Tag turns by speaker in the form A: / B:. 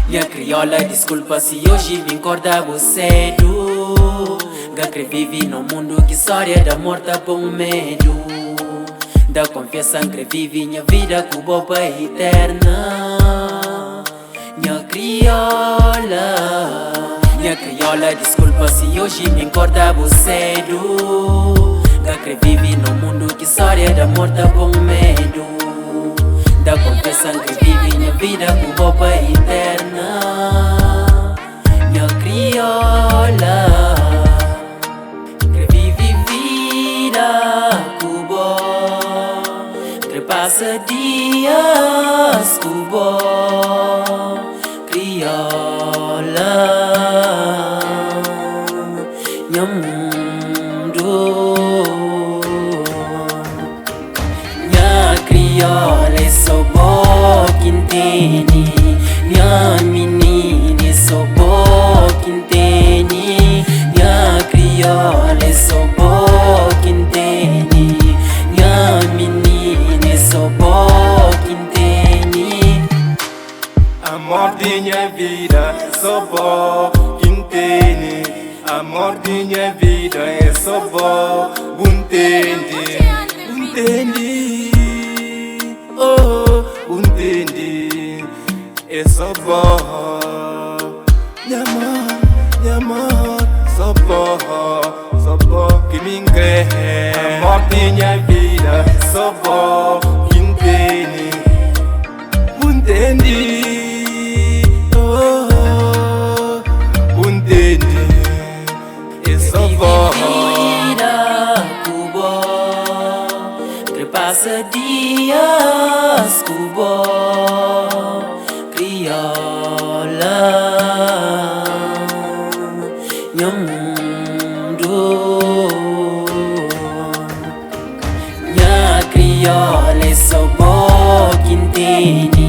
A: Minha criola, desculpa se hoje vim acordar cedo. Gacre vive num mundo que história da morte põe medo. Da confiança que vive minha vida com boba eterna. Minha criola, desculpa se hoje vim acordar cedo. Gacre vive num mundo que história da morte põe medo. Da confiança que vive minha vida com boba eterna. Minha criola que vive vida com bo, que passa dias com bo. Criola minha mundo, minha criola sou boa que entende, minha menina sou boa que entende, minha criola sou boa que entende, minha menina sou boa que entende.
B: Amor de minha vida, sou boa que entende. Amor de minha vida é só bom, entende, entende. Oh, entende, é só bom. Minha amor, só bom que me engre. Amor de minha vida, só bom, entende, entende. Oh, entende, é só bom.
A: Passa dias com bo, criola minha mundo, minha criola sou boa que entende.